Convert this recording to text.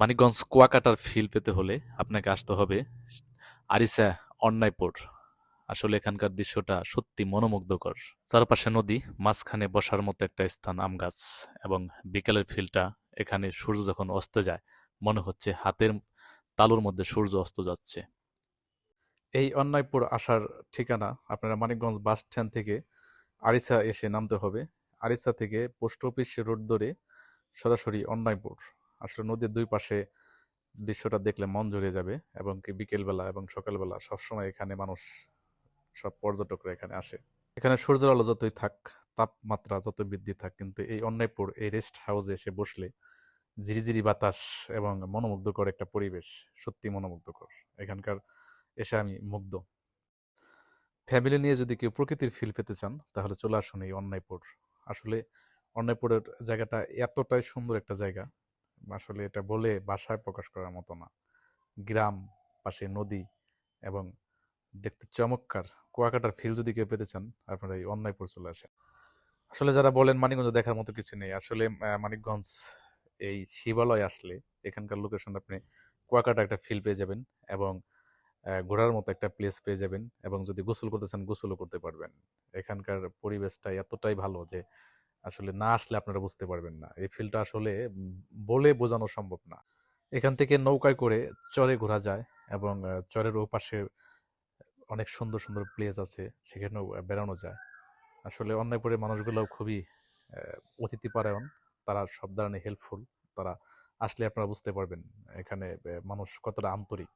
Manikganj কুয়াকাটার feel পেতে হলে আপনাকে আসতে হবে আরিচা অন্যায়পুর। আসলে এখানকার দৃশ্যটা সত্যি মনোমুগ্ধকর। চারপাশে নদী, মাঝখানে বসার মতো একটা স্থান আম গাছ, এবং বিকেলের ফিলটা, এখানে সূর্য যখন অস্ত যায় মনে হচ্ছে হাতের তালুর মধ্যে সূর্য অস্ত যাচ্ছে। এই অন্যায়পুর আসার ঠিকানা, আপনারা মানিকগঞ্জ বাস স্ট্যান্ড থেকে আরিচা এসে নামতে হবে। আরিচা থেকে পোস্ট অফিস রোড ধরে সরাসরি অন্যায়পুর। আসলে নদীর দুই পাশে দৃশ্যটা দেখলে মন জুড়ে যাবে, এবং কি বিকেলবেলা এবং সকালবেলা সবসময় এখানে মানুষ, সব পর্যটকরা এখানে আসে। এখানে সূর্যের আলো যতই থাক, তাপমাত্রা যত বৃদ্ধি থাক, কিন্তু এই অন্যায়পুর এই রেস্ট হাউসে এসে বসলে ঝিরিঝিরি বাতাস এবং মনোমুগ্ধকর একটা পরিবেশ, সত্যি মনোমুগ্ধকর। এখানকার এসে আমি মুগ্ধ। ফ্যামিলি নিয়ে যদি কেউ প্রকৃতির ফিল পেতে চান তাহলে চলে আসুন এই অন্যায়পুর। আসলে অন্যায়পুরের জায়গাটা এতটাই সুন্দর একটা জায়গা, আসলে এটা বলে ভাষায় প্রকাশ করার মতো না। গ্রাম, পাশে নদী, এবং দেখতে চমৎকার কুয়াকাটার ফিল যদি কেউ পেতে চান আপনারা এই অন্যায়পুর চলে আসেন। আসলে যারা বলেন মানিকগঞ্জ দেখার মতো কিছু নেই, আসলে মানিকগঞ্জ এই শিবালয় আসলে এখানকার লোকেশন আপনি কুয়াকাটা একটা ফিল পেয়ে যাবেন, এবং ঘোরার মতো একটা প্লেস পেয়ে যাবেন, এবং যদি গোসল করতে চান গোসলও করতে পারবেন। এখানকার পরিবেশটা এতটাই ভালো যে আসলে না আসলে আপনারা বুঝতে পারবেন না। এই ফিলটা আসলে বলে বোঝানো সম্ভব না। এখান থেকে নৌকায় করে চরে ঘোরা যায়, এবং চরের ওপাশে অনেক সুন্দর সুন্দর প্লেস আছে, সেখানেও বেড়ানো যায়। আসলে অন্যায়পুরের মানুষগুলো খুবই অতিথিপরায়ণ, তারা সব ধরনের হেল্পফুল। তারা আসলে আপনারা বুঝতে পারবেন এখানে মানুষ কতটা আন্তরিক।